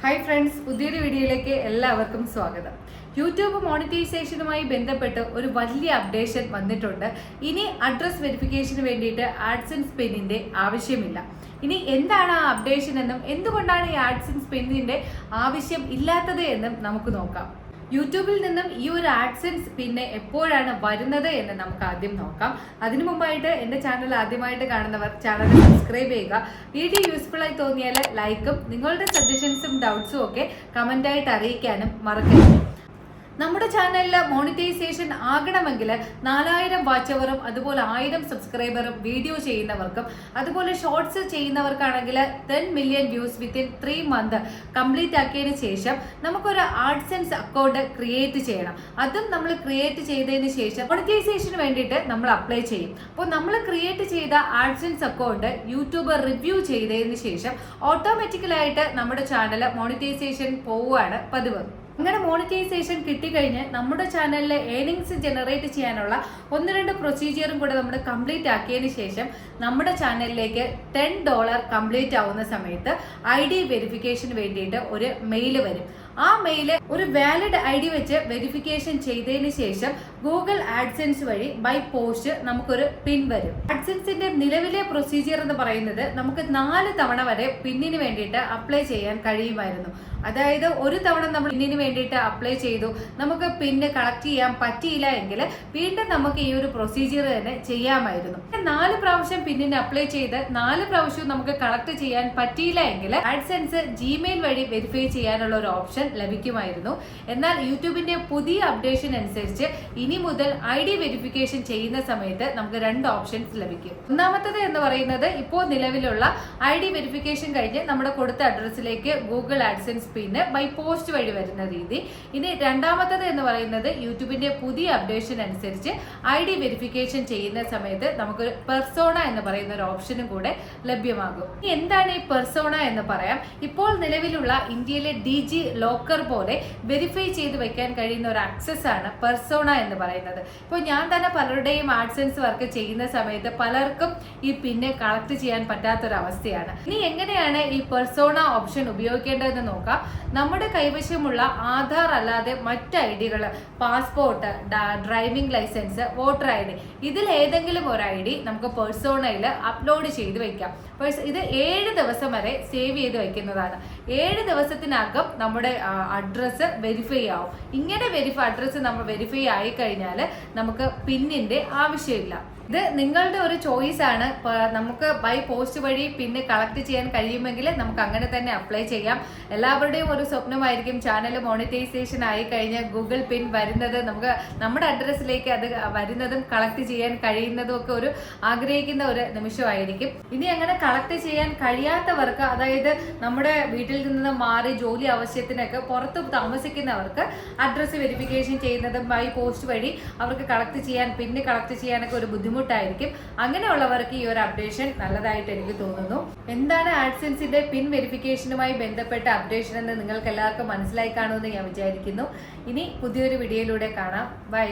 Hi friends, പുതിയൊരു വീഡിയോയിലേക്ക് എല്ലാവർക്കും സ്വാഗതം. യൂട്യൂബ് മോണിറ്റൈസേഷനുമായി ബന്ധപ്പെട്ട് ഒരു വലിയ അപ്ഡേഷൻ വന്നിട്ടുണ്ട്. ഇനി അഡ്രസ് വെരിഫിക്കേഷന് വേണ്ടിയിട്ട് ആഡ്സൻസ് പിന്നിന്റെ ആവശ്യമില്ല. ഇനി എന്താണ് ആ അപ്ഡേഷൻ എന്നും എന്തുകൊണ്ടാണ് ഈ ആഡ്സൻസ് പിന്നിന്റെ ആവശ്യം ഇല്ലാത്തത് എന്നും നമുക്ക് നോക്കാം. യൂട്യൂബിൽ നിന്നും ഈ ഒരു ആഡ്സൻസ് പിന്നെ എപ്പോഴാണ് വരുന്നത് എന്ന് നമുക്ക് ആദ്യം നോക്കാം. അതിനു മുമ്പായിട്ട് എൻ്റെ ചാനൽ ആദ്യമായിട്ട് കാണുന്നവർ ചാനൽ സബ്സ്ക്രൈബ് ചെയ്യുക. വീഡിയോ യൂസ്ഫുൾ ആയി തോന്നിയാൽ ലൈക്കും നിങ്ങളുടെ സജഷൻസും ഡൗട്ട്സും ഒക്കെ കമൻ്റായിട്ട് അറിയിക്കാനും മറക്കരുത്. നമ്മുടെ ചാനലിൽ മോണിറ്റൈസേഷൻ ആകണമെങ്കിൽ 4000 വാച്ച് അവറും അതുപോലെ 1000 സബ്സ്ക്രൈബറും വീഡിയോ ചെയ്യുന്നവർക്കും അതുപോലെ ഷോർട്സ് ചെയ്യുന്നവർക്കാണെങ്കിൽ 10 million views within 3 month complete ആക്കിയതിന് ശേഷം നമുക്കൊരു ആഡ്സൻസ് അക്കൗണ്ട് ക്രിയേറ്റ് ചെയ്യണം. അതും നമ്മൾ ക്രിയേറ്റ് ചെയ്തതിന് ശേഷം മോണിറ്റൈസേഷന് വേണ്ടിയിട്ട് നമ്മൾ അപ്ലൈ ചെയ്യും. അപ്പോൾ നമ്മൾ ക്രിയേറ്റ് ചെയ്ത ആഡ്സൻസ് അക്കൗണ്ട് യൂട്യൂബ് റിവ്യൂ ചെയ്തതിന് ശേഷം ഓട്ടോമാറ്റിക്കലായിട്ട് നമ്മുടെ ചാനൽ മോണിറ്റൈസേഷൻ പോവുകയാണ് പതിവ്. അങ്ങനെ മോണിറ്റൈസേഷൻ കിട്ടിക്കഴിഞ്ഞ് നമ്മുടെ ചാനലിലെ ഏർണിങ്സ് ജനറേറ്റ് ചെയ്യാനുള്ള 1-2 പ്രൊസീജിയറും കൂടെ നമ്മൾ കംപ്ലീറ്റ് ആക്കിയതിന് ശേഷം നമ്മുടെ ചാനലിലേക്ക് $10 കംപ്ലീറ്റ് ആവുന്ന സമയത്ത് ID വെരിഫിക്കേഷന് വേണ്ടിയിട്ട് ഒരു മെയിൽ വരും. ആ മെയില് ഒരു വാലിഡ് ID വെച്ച് വെരിഫിക്കേഷൻ ചെയ്തതിന് ശേഷം ഗൂഗിൾ ആഡ്സെൻസ് വഴി ബൈ പോസ്റ്റ് നമുക്കൊരു പിൻ വരും. ആഡ്സെൻസിന്റെ നിലവിലെ പ്രൊസീജിയർ എന്ന് പറയുന്നത് നമുക്ക് 4 തവണ വരെ പിന്നിന് വേണ്ടിയിട്ട് അപ്ലൈ ചെയ്യാൻ കഴിയുമായിരുന്നു. അതായത് ഒരു തവണ നമ്മൾ പിന്നിന് വേണ്ടിയിട്ട് അപ്ലൈ ചെയ്തു, നമുക്ക് പിന്ന് കളക്ട് ചെയ്യാൻ പറ്റിയില്ല എങ്കിൽ വീണ്ടും നമുക്ക് ഈ ഒരു പ്രൊസീജിയർ തന്നെ ചെയ്യാമായിരുന്നു. 4 പ്രാവശ്യം പിന്നിന് അപ്ലൈ ചെയ്ത് 4 പ്രാവശ്യവും നമുക്ക് കളക്ട് ചെയ്യാൻ പറ്റിയില്ല എങ്കിൽ ആഡ്സെൻസ് ജിമെയിൽ വഴി വെരിഫൈ ചെയ്യാനുള്ള ഒരു ഓപ്ഷൻ ലഭിക്കുമായിരുന്നു. എന്നാൽ യൂട്യൂബിന്റെ പുതിയ അപ്ഡേഷൻ അനുസരിച്ച് ഇനി മുതൽ ID വെരിഫിക്കേഷൻ ചെയ്യുന്ന സമയത്ത് നമുക്ക് 2 ഓപ്ഷൻസ് ലഭിക്കും. ഒന്നാമത്തത് എന്ന് പറയുന്നത് ഇപ്പോൾ നിലവിലുള്ള ID വെരിഫിക്കേഷൻ കഴിഞ്ഞ് നമ്മുടെ കൊടുത്ത അഡ്രസ്സിലേക്ക് ഗൂഗിൾ ആഡ്സെൻസ് പിന്നെ ബൈ പോസ്റ്റ് വഴി വരുന്ന രീതി. ഇനി രണ്ടാമത്തത് എന്ന് പറയുന്നത് യൂട്യൂബിന്റെ പുതിയ അപ്ഡേഷൻ അനുസരിച്ച് ID വെരിഫിക്കേഷൻ ചെയ്യുന്ന സമയത്ത് നമുക്ക് പെർസോണ എന്ന് പറയുന്ന ഒരു ഓപ്ഷനും കൂടെ ലഭ്യമാകും. ഇനി എന്താണ് ഈ പെർസോണ എന്ന് പറയാം. ഇപ്പോൾ നിലവിലുള്ള ഇന്ത്യയിലെ DG ലോക്കർ പോലെ വെരിഫൈ ചെയ്ത് വെക്കാൻ കഴിയുന്ന ഒരു ആക്സസ് ആണ് പെർസോണ എന്ന് പറയുന്നത്. ഇപ്പോൾ ഞാൻ തന്നെ പലരുടെയും ആഡ്സെൻസ് വർക്ക് ചെയ്യുന്ന സമയത്ത് പലർക്കും ഈ പിന്നെ കളക്ട് ചെയ്യാൻ പറ്റാത്തൊരവസ്ഥയാണ്. ഇനി എങ്ങനെയാണ് ഈ പെർസോണ ഓപ്ഷൻ ഉപയോഗിക്കേണ്ടതെന്ന് നോക്കാം. നമ്മുടെ കൈവശമുള്ള ആധാർ അല്ലാതെ മറ്റ് ID-കൾ, passport, driving licence, voter ID, ഇതിൽ ഏതെങ്കിലും ഒരു ID നമുക്ക് പെർസോണയിൽ അപ്ലോഡ് ചെയ്ത് വെക്കാം. ഇത് 7 ദിവസം വരെ സേവ് ചെയ്ത് വെക്കുന്നതാണ്. 7 ദിവസത്തിനകം നമ്മുടെ അഡ്രസ്സ് വെരിഫൈ ആവും. ഇങ്ങനെ അഡ്രസ്സ് നമ്മൾ വെരിഫൈ ആയി കഴിഞ്ഞാൽ നമുക്ക് പിന്നിന്റെ ആവശ്യമില്ല. ഇത് നിങ്ങളുടെ ഒരു ചോയ്സ് ആണ്. നമുക്ക് ബൈ പോസ്റ്റ് വഴി പിന്നെ കളക്ട് ചെയ്യാൻ കഴിയുമെങ്കിൽ നമുക്ക് അങ്ങനെ തന്നെ അപ്ലൈ ചെയ്യാം. എല്ലാവരുടെയും ഒരു സ്വപ്നമായിരിക്കും ചാനൽ മോണിറ്റൈസേഷൻ ആയി കഴിഞ്ഞ് ഗൂഗിൾ പിൻ വരുന്നത്, നമുക്ക് നമ്മുടെ അഡ്രസ്സിലേക്ക് അത് വരുന്നതും കളക്ട് ചെയ്യാൻ കഴിയുന്നതും ഒക്കെ ഒരു ആഗ്രഹിക്കുന്ന ഒരു നിമിഷമായിരിക്കും. ഇനി അങ്ങനെ കളക്ട് ചെയ്യാൻ കഴിയാത്തവർക്ക്, അതായത് നമ്മുടെ വീട്ടിൽ നിന്ന് മാറി ജോലി ആവശ്യത്തിനൊക്കെ പുറത്ത് താമസിക്കുന്നവർക്ക് അഡ്രസ്സ് വെരിഫിക്കേഷൻ ചെയ്യുന്നതും ബൈ പോസ്റ്റ് വഴി അവർക്ക് കളക്ട് ചെയ്യാൻ പിന്നെ കളക്ട് ചെയ്യാനൊക്കെ ഒരു ബുദ്ധിമുട്ടായിരിക്കും. അങ്ങനെയുള്ളവർക്ക് ഈ ഒരു അപ്ഡേഷൻ നല്ലതായിട്ട് എനിക്ക് തോന്നുന്നു. എന്താണ് ആഡ്സെൻസിന്റെ പിൻ വെരിഫിക്കേഷനുമായി ബന്ധപ്പെട്ട അപ്ഡേഷൻ എന്ന് നിങ്ങൾക്ക് എല്ലാവർക്കും മനസ്സിലായി കാണുമെന്ന് ഞാൻ വിചാരിക്കുന്നു. ഇനി പുതിയൊരു വീഡിയോയിലൂടെ കാണാം. ബൈ.